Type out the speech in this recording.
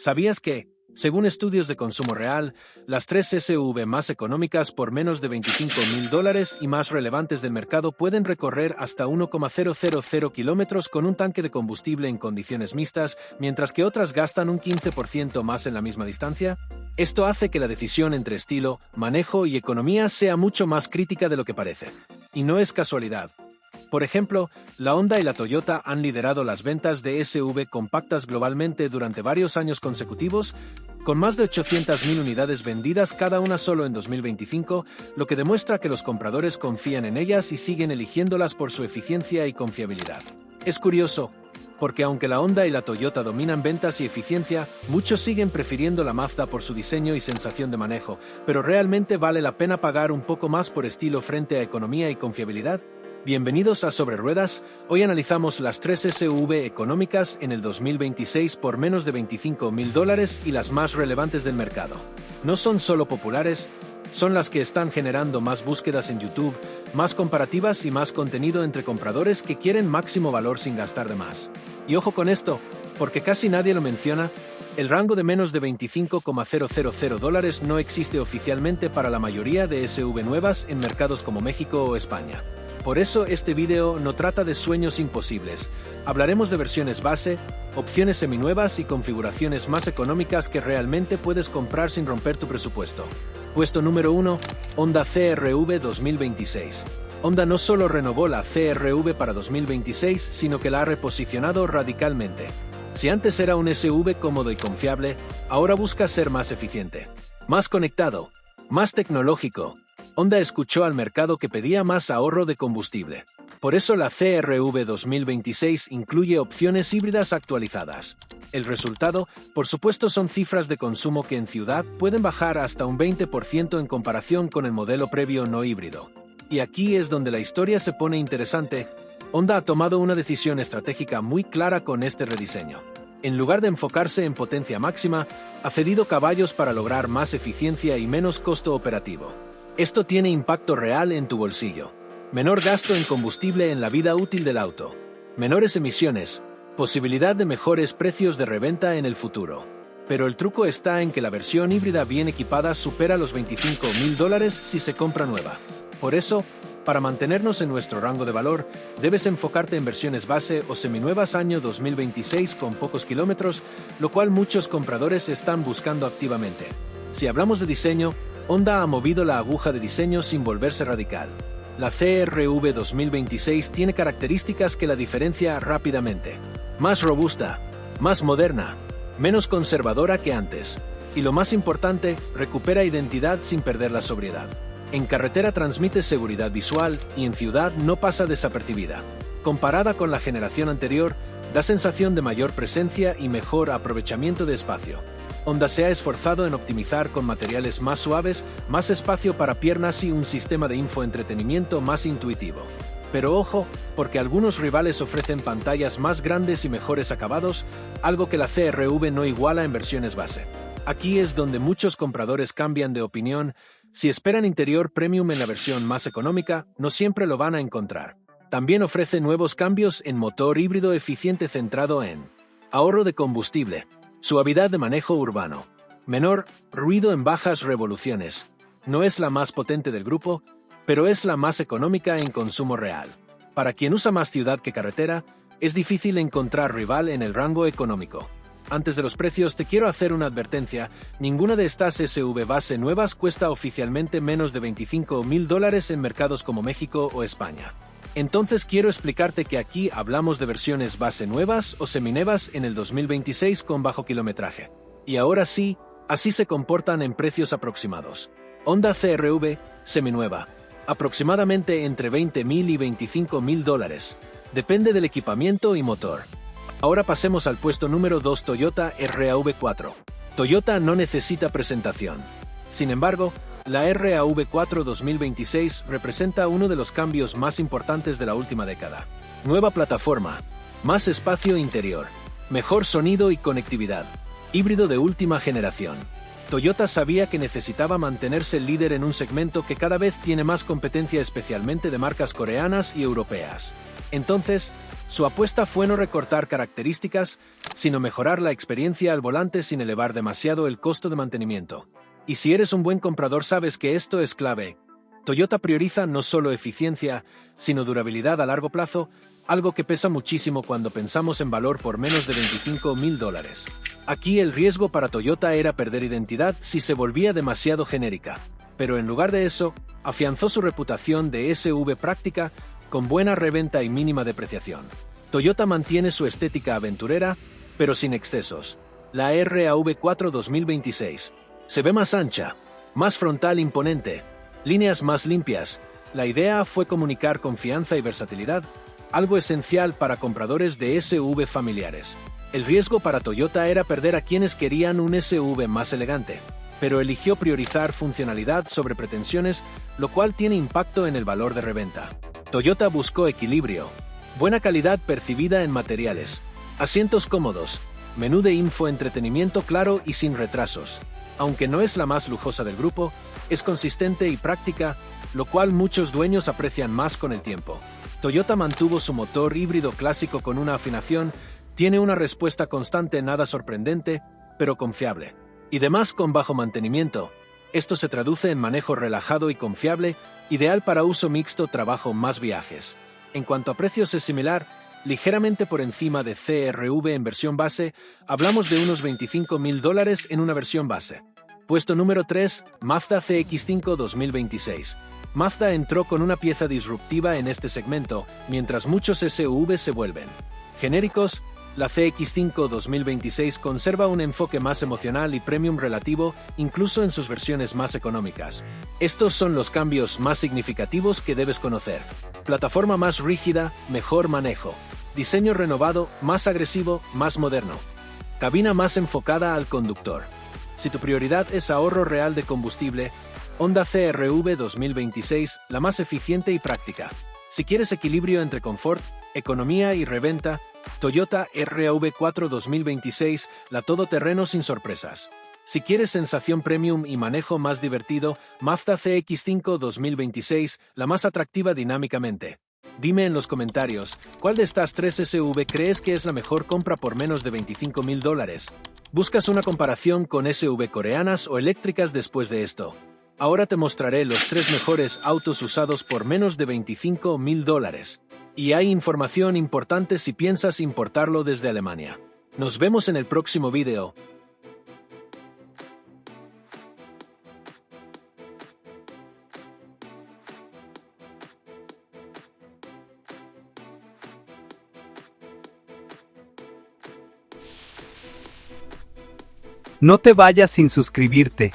¿Sabías que, según estudios de consumo real, las 3 SUV más económicas por menos de $25.000 y más relevantes del mercado pueden recorrer hasta 1,000 kilómetros con un tanque de combustible en condiciones mixtas, mientras que otras gastan un 15% más en la misma distancia? Esto hace que la decisión entre estilo, manejo y economía sea mucho más crítica de lo que parece. Y no es casualidad. Por ejemplo, la Honda y la Toyota han liderado las ventas de SUV compactas globalmente durante varios años consecutivos, con más de 800.000 unidades vendidas cada una solo en 2025, lo que demuestra que los compradores confían en ellas y siguen eligiéndolas por su eficiencia y confiabilidad. Es curioso, porque aunque la Honda y la Toyota dominan ventas y eficiencia, muchos siguen prefiriendo la Mazda por su diseño y sensación de manejo, pero ¿realmente vale la pena pagar un poco más por estilo frente a economía y confiabilidad? Bienvenidos a Sobre Ruedas. Hoy analizamos las 3 SUV económicas en el 2026 por menos de $25.000 y las más relevantes del mercado. No son solo populares, son las que están generando más búsquedas en YouTube, más comparativas y más contenido entre compradores que quieren máximo valor sin gastar de más. Y ojo con esto, porque casi nadie lo menciona, el rango de menos de $25.000 no existe oficialmente para la mayoría de SUV nuevas en mercados como México o España. Por eso este video no trata de sueños imposibles. Hablaremos de versiones base, opciones seminuevas y configuraciones más económicas que realmente puedes comprar sin romper tu presupuesto. Puesto número 1, Honda CR-V 2026. Honda no solo renovó la CR-V para 2026, sino que la ha reposicionado radicalmente. Si antes era un SUV cómodo y confiable, ahora busca ser más eficiente, más conectado, más tecnológico. Honda escuchó al mercado que pedía más ahorro de combustible. Por eso la CR-V 2026 incluye opciones híbridas actualizadas. El resultado, por supuesto, son cifras de consumo que en ciudad pueden bajar hasta un 20% en comparación con el modelo previo no híbrido. Y aquí es donde la historia se pone interesante. Honda ha tomado una decisión estratégica muy clara con este rediseño. En lugar de enfocarse en potencia máxima, ha cedido caballos para lograr más eficiencia y menos costo operativo. Esto tiene impacto real en tu bolsillo. Menor gasto en combustible en la vida útil del auto. Menores emisiones. Posibilidad de mejores precios de reventa en el futuro. Pero el truco está en que la versión híbrida bien equipada supera los $25.000 si se compra nueva. Por eso, para mantenernos en nuestro rango de valor, debes enfocarte en versiones base o seminuevas año 2026 con pocos kilómetros, lo cual muchos compradores están buscando activamente. Si hablamos de diseño, Honda ha movido la aguja de diseño sin volverse radical. La CR-V 2026 tiene características que la diferencia rápidamente. Más robusta, más moderna, menos conservadora que antes. Y lo más importante, recupera identidad sin perder la sobriedad. En carretera transmite seguridad visual y en ciudad no pasa desapercibida. Comparada con la generación anterior, da sensación de mayor presencia y mejor aprovechamiento de espacio. Honda se ha esforzado en optimizar con materiales más suaves, más espacio para piernas y un sistema de infoentretenimiento más intuitivo. Pero ojo, porque algunos rivales ofrecen pantallas más grandes y mejores acabados, algo que la CR-V no iguala en versiones base. Aquí es donde muchos compradores cambian de opinión. Si esperan interior premium en la versión más económica, no siempre lo van a encontrar. También ofrece nuevos cambios en motor híbrido eficiente centrado en ahorro de combustible, suavidad de manejo urbano, menor ruido en bajas revoluciones. No es la más potente del grupo, pero es la más económica en consumo real. Para quien usa más ciudad que carretera, es difícil encontrar rival en el rango económico. Antes de los precios te quiero hacer una advertencia, ninguna de estas SUV base nuevas cuesta oficialmente menos de $25.000 en mercados como México o España. Entonces quiero explicarte que aquí hablamos de versiones base nuevas o seminuevas en el 2026 con bajo kilometraje. Y ahora sí, así se comportan en precios aproximados. Honda CR-V, seminueva. Aproximadamente entre $20.000 y $25.000. Depende del equipamiento y motor. Ahora pasemos al puesto número 2, Toyota RAV4. Toyota no necesita presentación. Sin embargo, la RAV4 2026 representa uno de los cambios más importantes de la última década. Nueva plataforma, más espacio interior, mejor sonido y conectividad, híbrido de última generación. Toyota sabía que necesitaba mantenerse líder en un segmento que cada vez tiene más competencia, especialmente de marcas coreanas y europeas. Entonces, su apuesta fue no recortar características, sino mejorar la experiencia al volante sin elevar demasiado el costo de mantenimiento. Y si eres un buen comprador sabes que esto es clave. Toyota prioriza no solo eficiencia, sino durabilidad a largo plazo, algo que pesa muchísimo cuando pensamos en valor por menos de $25.000. Aquí el riesgo para Toyota era perder identidad si se volvía demasiado genérica. Pero en lugar de eso, afianzó su reputación de SUV práctica, con buena reventa y mínima depreciación. Toyota mantiene su estética aventurera, pero sin excesos. La RAV4 2026 se ve más ancha, más frontal imponente, líneas más limpias. La idea fue comunicar confianza y versatilidad, algo esencial para compradores de SUV familiares. El riesgo para Toyota era perder a quienes querían un SUV más elegante, pero eligió priorizar funcionalidad sobre pretensiones, lo cual tiene impacto en el valor de reventa. Toyota buscó equilibrio, buena calidad percibida en materiales, asientos cómodos, menú de infoentretenimiento claro y sin retrasos. Aunque no es la más lujosa del grupo, es consistente y práctica, lo cual muchos dueños aprecian más con el tiempo. Toyota mantuvo su motor híbrido clásico con una afinación, tiene una respuesta constante nada sorprendente, pero confiable. Y demás con bajo mantenimiento. Esto se traduce en manejo relajado y confiable, ideal para uso mixto, trabajo más viajes. En cuanto a precios es similar, ligeramente por encima de CR-V en versión base, hablamos de unos $25.000 en una versión base. Puesto número 3, Mazda CX-5 2026. Mazda entró con una pieza disruptiva en este segmento, mientras muchos SUV se vuelven genéricos. La CX-5 2026 conserva un enfoque más emocional y premium relativo, incluso en sus versiones más económicas. Estos son los cambios más significativos que debes conocer. Plataforma más rígida, mejor manejo. Diseño renovado, más agresivo, más moderno. Cabina más enfocada al conductor. Si tu prioridad es ahorro real de combustible, Honda CR-V 2026, la más eficiente y práctica. Si quieres equilibrio entre confort, economía y reventa, Toyota RAV4 2026, la todoterreno sin sorpresas. Si quieres sensación premium y manejo más divertido, Mazda CX-5 2026, la más atractiva dinámicamente. Dime en los comentarios, ¿cuál de estas tres SUV crees que es la mejor compra por menos de $25.000? ¿Buscas una comparación con SUV coreanas o eléctricas después de esto? Ahora te mostraré los 3 mejores autos usados por menos de $25.000. Y hay información importante si piensas importarlo desde Alemania. Nos vemos en el próximo video. No te vayas sin suscribirte.